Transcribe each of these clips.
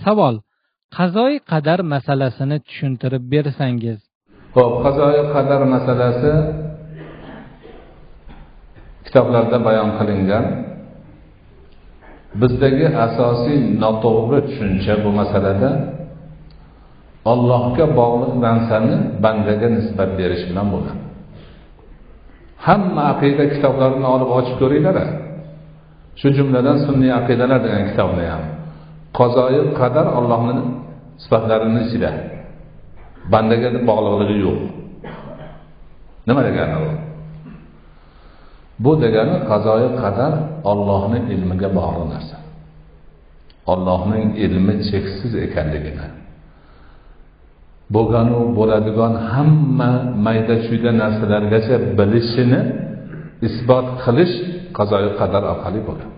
Savol: qazoi qadar masalasini tushuntirib bersangiz. Xo'p, qazoi qadar masalasi kitoblarda bayon qilingan. Bizdagi asosiy noto'g'ri tushuncha bu masalada Allohga bog'liq narsani bandaga nisbat berish bilan bo'ladi. Hamma aqida kitoblarini olib ochib ko'ringlar. Shu jumladan sunniy aqidalar degan kitobni ham. Qazoi qadar Allohning sifatlarining ichida. Bandaga bog'liqligi yo'q. Nima degani bu? Bu degani qazoi qadar Allohning ilmiga bog'liq narsa. Allohning ilmi cheksiz ekanligini, bo'ladigan hamma mayda-chuyda narsalargacha bilishini isbot qilish qazoi qadar orqali bo'ladi.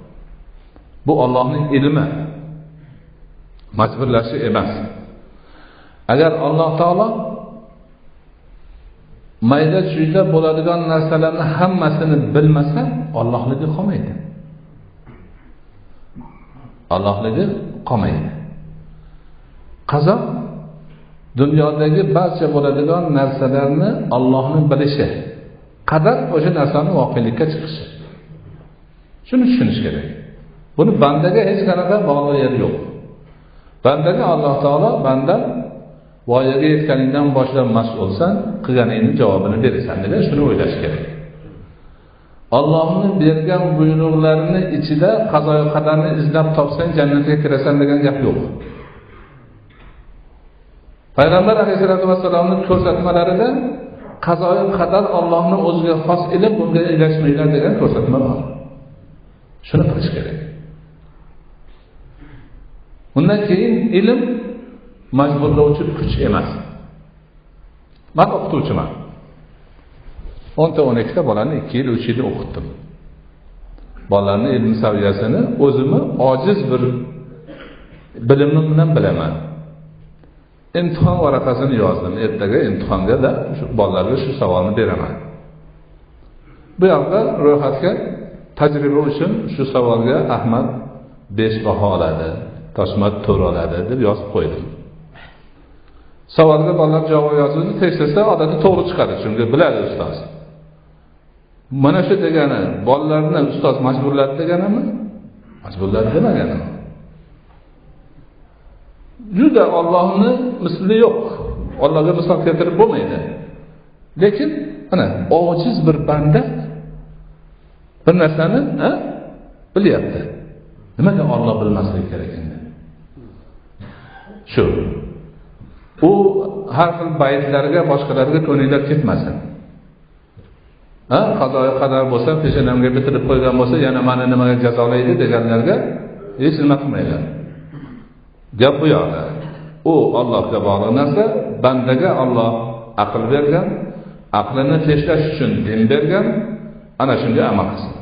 Bu Allohning ilmi, majburlashi emas. Agar Alloh taolo mayda-chuyda bo'ladigan narsalarni hammasini bilmasa, Allohligi qolmaydi. Allohligi qolmaydi. Qazo dunyodagi barcha bo'ladigan narsalarni Allohning bilishi, qadar o'sha narsaning voqelikka chiqishi. Shuni tushunish kerak. Buni bandaga hech qanaqa bog'liq yeri yo'q. Bandaga Alloh taolo banda voyaga yetganingdan boshlab mas'ulsan, qilganingning javobini berasan degan shuni o'ylash kerak. Allohning bergan buyruqlarini ichida qazoi qadarni izlab topsang jannatga kirasan degan gap yo'q. Payg'ambar alayhisolatu vassalomning ko'rsatmalarida qazoi qadar Allohning o'ziga xos ilm, bunga ergashmanglar degan ko'rsatma bor. Shuni qilish kerak. Undan keyin ilm majburlovchi kuch emas. Men o'qituvchiman. 10-12 ta bolani 2 yil, 3 yil o'qitdim. Bolalarning ilm saviyasini o'zimni ojiz bir bilimim bilan bilaman. İmtihon varaqasini yozdim. Ertaga imtihonga da shu bolalarga shu savolni beraman. Bu yoqda ro'yxatga tajriba uchun shu savolga Ahmad 5 baho oladi, Toshmat 4 oladi deb yozib qo'ydim. Savolga bolalar javob yozuvni tekshirsa, odatda to'g'ri chiqadi, chunki biladi ustoz. Mana shu degani bolalarni ustoz majburladi deganimi? Majburladi demaganimi? Juda Allohning misli yo'q. Allohga misol keltirib bo'lmaydi. Lekin ana ojiz bir banda bir narsani bilyapti. Nimaga Alloh bilmasligi kerak endi? Shu. U har xil baytlarga, boshqalarga ko'ninglar ketmasin. Qazoi qadar bo'lsa, peshonamga bitirib qo'ygan bo'lsa, yana meni nimaga jazolaydi deganlarga hech nima qilmaylar. Gap bu yoqda. U Allohga bog'liq narsa, bandaga Alloh aql bergan, aqlini teshlash uchun din bergan, ana shunga amal qilsin.